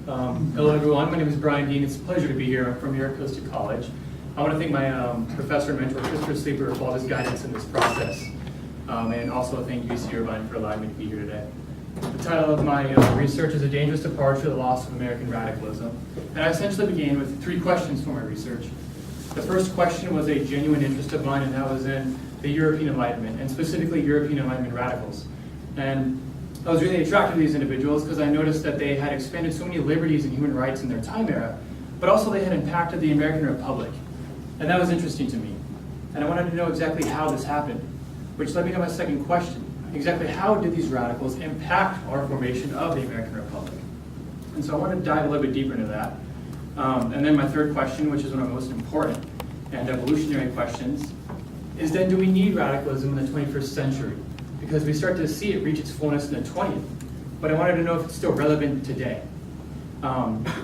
Hello everyone, my name is Bryan Dean. It's a pleasure to be here from Coastal College. I want to thank my professor and mentor, Christopher Sleeper, for all his guidance in this process. And also thank UC Irvine for allowing me to be here today. The title of my research is A Dangerous Departure, the Loss of American Radicalism. And I essentially began with 3 questions for my research. The first question was a genuine interest of mine, and that was in the European Enlightenment, and specifically European Enlightenment radicals. And I was really attracted to these individuals because I noticed that they had expanded so many liberties and human rights in their time era, but also they had impacted the American Republic. And that was interesting to me. And I wanted to know exactly how this happened, which led me to my second question. Exactly how did these radicals impact our formation of the American Republic? And so I wanted to dive a little bit deeper into that. And then my third question, which is one of the most important and evolutionary questions, is then do we need radicalism in the 21st century? Because we start to see it reach its fullness in the 20th. But I wanted to know if it's still relevant today.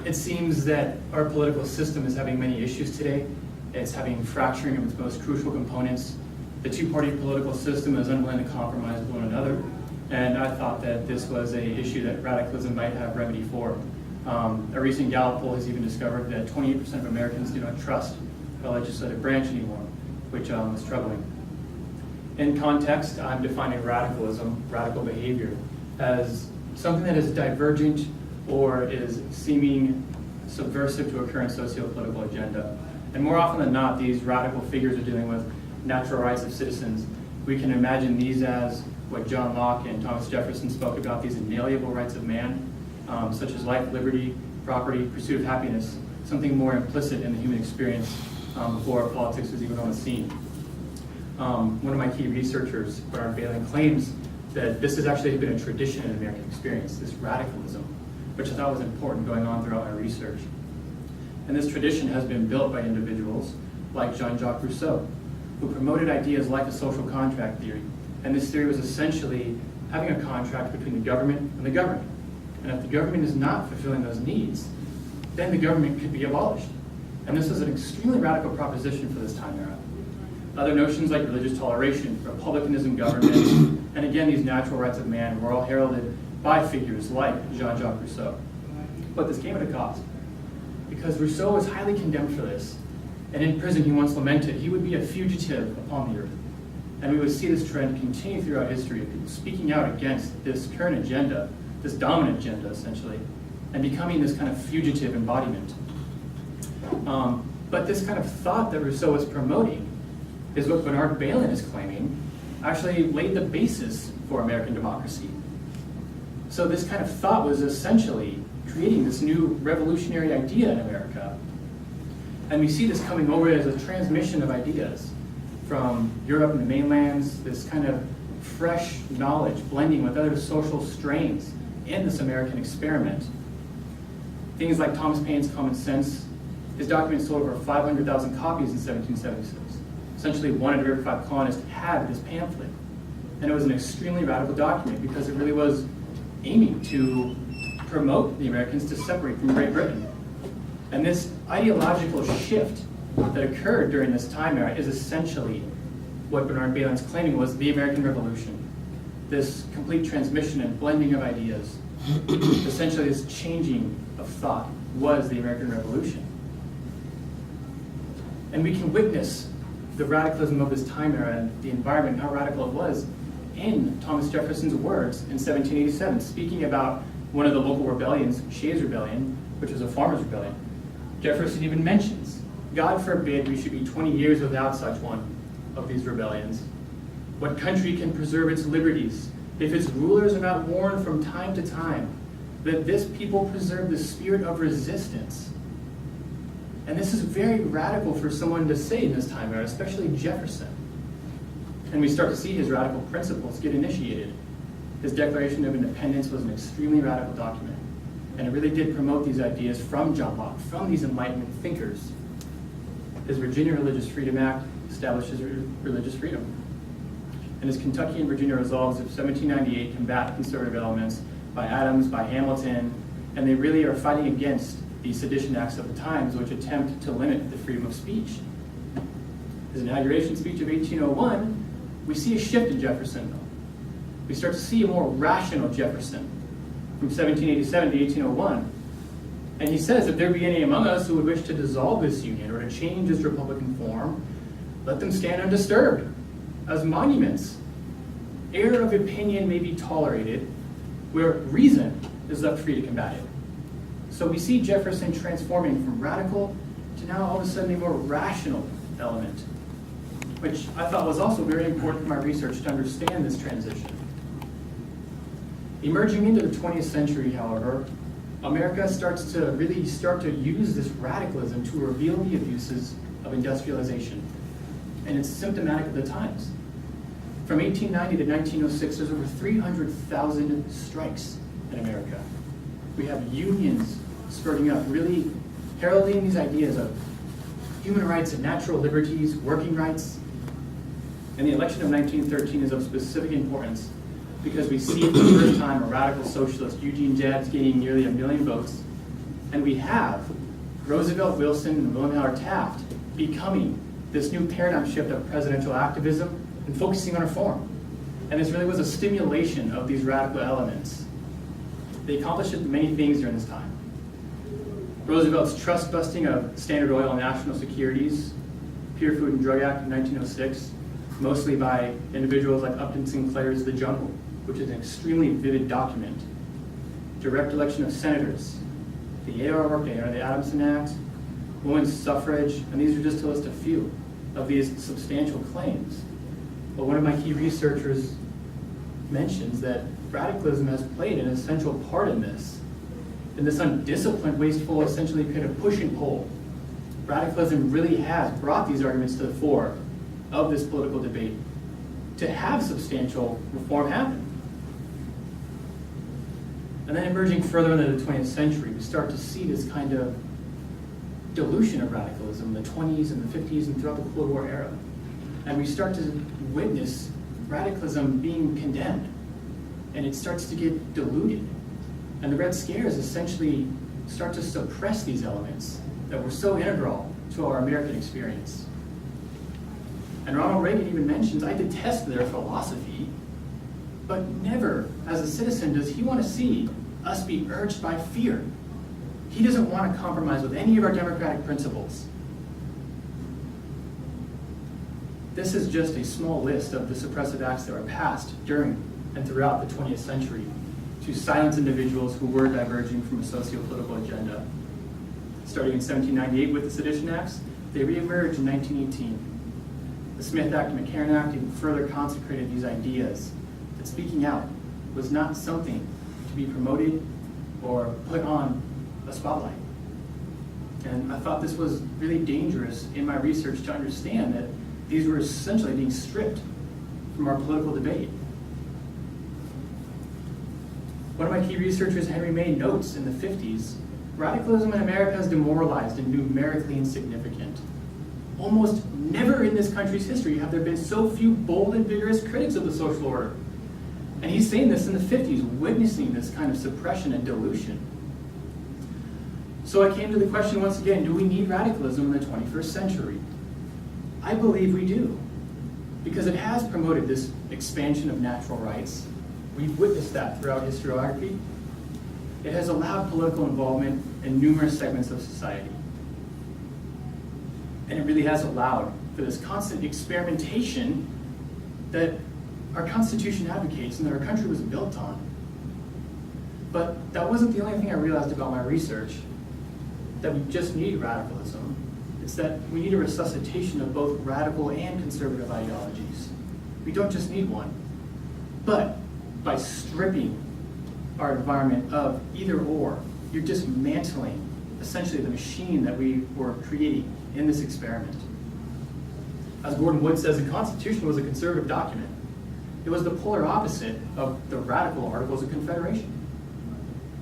It seems that our political system is having many issues today. It's having fracturing of its most crucial components. The two-party political system is unwilling to compromise with one another. And I thought that this was an issue that radicalism might have remedy for. A recent Gallup poll has even discovered that 28% of Americans do not trust the legislative branch anymore, which is troubling. In context, I'm defining radicalism, radical behavior, as something that is divergent or is seeming subversive to a current socio-political agenda. And more often than not, these radical figures are dealing with natural rights of citizens. We can imagine these as what John Locke and Thomas Jefferson spoke about, these inalienable rights of man, such as life, liberty, property, pursuit of happiness, something more implicit in the human experience before politics was even on the scene. One of my key researchers, Bryan Dean, claims that this has actually been a tradition in American experience, this radicalism, which I thought was important going on throughout my research. And this tradition has been built by individuals like Jean-Jacques Rousseau, who promoted ideas like a social contract theory. And this theory was essentially having a contract between the government and the government. And if the government is not fulfilling those needs, then the government could be abolished. And this is an extremely radical proposition for this time era. Other notions like religious toleration, republicanism, government, and again, these natural rights of man were all heralded by figures like Jean-Jacques Rousseau. But this came at a cost, because Rousseau was highly condemned for this, and in prison he once lamented he would be a fugitive upon the earth. And we would see this trend continue throughout history of people speaking out against this current agenda, this dominant agenda essentially, and becoming this kind of fugitive embodiment. But this kind of thought that Rousseau was promoting is what Bernard Bailyn is claiming actually laid the basis for American democracy. So this kind of thought was essentially creating this new revolutionary idea in America. And we see this coming over as a transmission of ideas from Europe and the mainlands, this kind of fresh knowledge blending with other social strains in this American experiment. Things like Thomas Paine's Common Sense, his document sold over 500,000 copies in 1776. Essentially, 1 out of every 5 colonists had this pamphlet. And it was an extremely radical document because it really was aiming to promote the Americans to separate from Great Britain. And this ideological shift that occurred during this time era is essentially what Bernard Bailyn's claiming was the American Revolution. This complete transmission and blending of ideas, essentially this changing of thought, was the American Revolution. And we can witness the radicalism of this time era and the environment, how radical it was, in Thomas Jefferson's words in 1787, speaking about one of the local rebellions, Shays' Rebellion, which was a farmers' rebellion. Jefferson even mentions, God forbid we should be 20 years without such one of these rebellions. What country can preserve its liberties if its rulers are not warned from time to time that this people preserve the spirit of resistance? And this is very radical for someone to say in this time era, especially Jefferson. And we start to see his radical principles get initiated. His Declaration of Independence was an extremely radical document. And it really did promote these ideas from John Locke, from these Enlightenment thinkers. His Virginia Religious Freedom Act establishes religious freedom. And his Kentucky and Virginia Resolves of 1798 combat conservative elements by Adams, by Hamilton, and they really are fighting against the sedition acts of the times, which attempt to limit the freedom of speech. His inauguration speech of 1801, we see a shift in Jefferson. We start to see a more rational Jefferson. From 1787 to 1801, And he says, if there be any among us who would wish to dissolve this union or to change its republican form, let them stand undisturbed as monuments. Error of opinion may be tolerated where reason is left free to combat it. So we see Jefferson transforming from radical to now all of a sudden a more rational element, which I thought was also very important for my research to understand this transition. Emerging into the 20th century, however, America starts to use this radicalism to reveal the abuses of industrialization. And it's symptomatic of the times. From 1890 to 1906, there's over 300,000 strikes in America. We have unions spurting up, really heralding these ideas of human rights and natural liberties, working rights. And the election of 1913 is of specific importance because we see for the first time a radical socialist, Eugene Debs, gaining nearly 1 million votes. And we have Roosevelt, Wilson, and William Howard Taft becoming this new paradigm shift of presidential activism and focusing on reform. And this really was a stimulation of these radical elements. They accomplished many things during this time. Roosevelt's trust busting of Standard Oil and national securities, Pure Food and Drug Act of 1906, mostly by individuals like Upton Sinclair's The Jungle, which is an extremely vivid document. Direct election of senators, the 8-hour workday under the Adamson Act, women's suffrage, and these are just to list a few of these substantial claims. But one of my key researchers mentions that radicalism has played an essential part in this. In this undisciplined, wasteful, essentially kind of push and pull, radicalism really has brought these arguments to the fore of this political debate to have substantial reform happen. And then emerging further into the 20th century, we start to see this kind of dilution of radicalism in the 20s and the 50s and throughout the Cold War era. And we start to witness radicalism being condemned, and it starts to get diluted. And the Red Scares essentially start to suppress these elements that were so integral to our American experience. And Ronald Reagan even mentions, I detest their philosophy, but never, as a citizen, does he want to see us be urged by fear. He doesn't want to compromise with any of our democratic principles. This is just a small list of the suppressive acts that were passed during and throughout the 20th century to silence individuals who were diverging from a socio-political agenda. Starting in 1798 with the Sedition Acts, they reemerged in 1918. The Smith Act and McCarran Act even further consecrated these ideas that speaking out was not something to be promoted or put on a spotlight. And I thought this was really dangerous in my research to understand that these were essentially being stripped from our political debate. One of my key researchers, Henry May, notes in the 50s, radicalism in America is demoralized and numerically insignificant. Almost never in this country's history have there been so few bold and vigorous critics of the social order. And he's saying this in the 50s, witnessing this kind of suppression and dilution. So I came to the question once again, do we need radicalism in the 21st century? I believe we do, because it has promoted this expansion of natural rights. We've witnessed that throughout historiography. It has allowed political involvement in numerous segments of society. And it really has allowed for this constant experimentation that our Constitution advocates and that our country was built on. But that wasn't the only thing I realized about my research, that we just need radicalism. It's that we need a resuscitation of both radical and conservative ideologies. We don't just need one. But by stripping our environment of either or, you're dismantling essentially the machine that we were creating in this experiment. As Gordon Wood says, the Constitution was a conservative document. It was the polar opposite of the radical Articles of Confederation,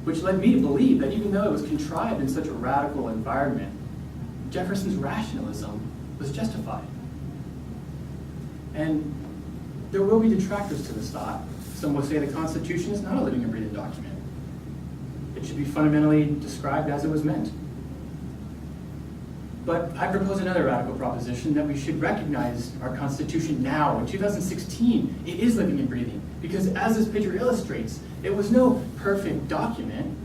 which led me to believe that even though it was contrived in such a radical environment, Jefferson's rationalism was justified. And there will be detractors to this thought. Some will say the Constitution is not a living and breathing document. It should be fundamentally described as it was meant. But I propose another radical proposition, that we should recognize our Constitution now, in 2016. It is living and breathing, because as this picture illustrates, it was no perfect document.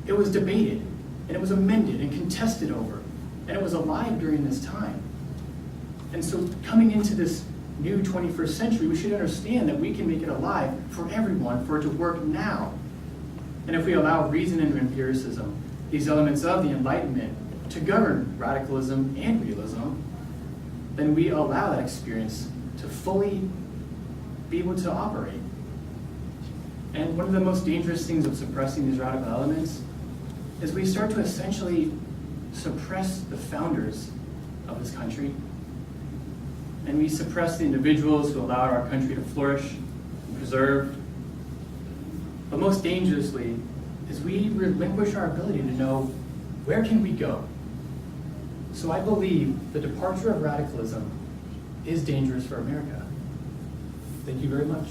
It was debated. and it was amended and contested over, and it was alive during this time. And so coming into this new 21st century, we should understand that we can make it alive for everyone, for it to work now. And if we allow reason and empiricism, these elements of the Enlightenment, to govern radicalism and realism, then we allow that experience to fully be able to operate. And one of the most dangerous things of suppressing these radical elements is we start to essentially suppress the founders of this country. And we suppress the individuals who allowed our country to flourish and preserve. But most dangerously is we relinquish our ability to know where can we go. So I believe the departure of radicalism is dangerous for America. Thank you very much.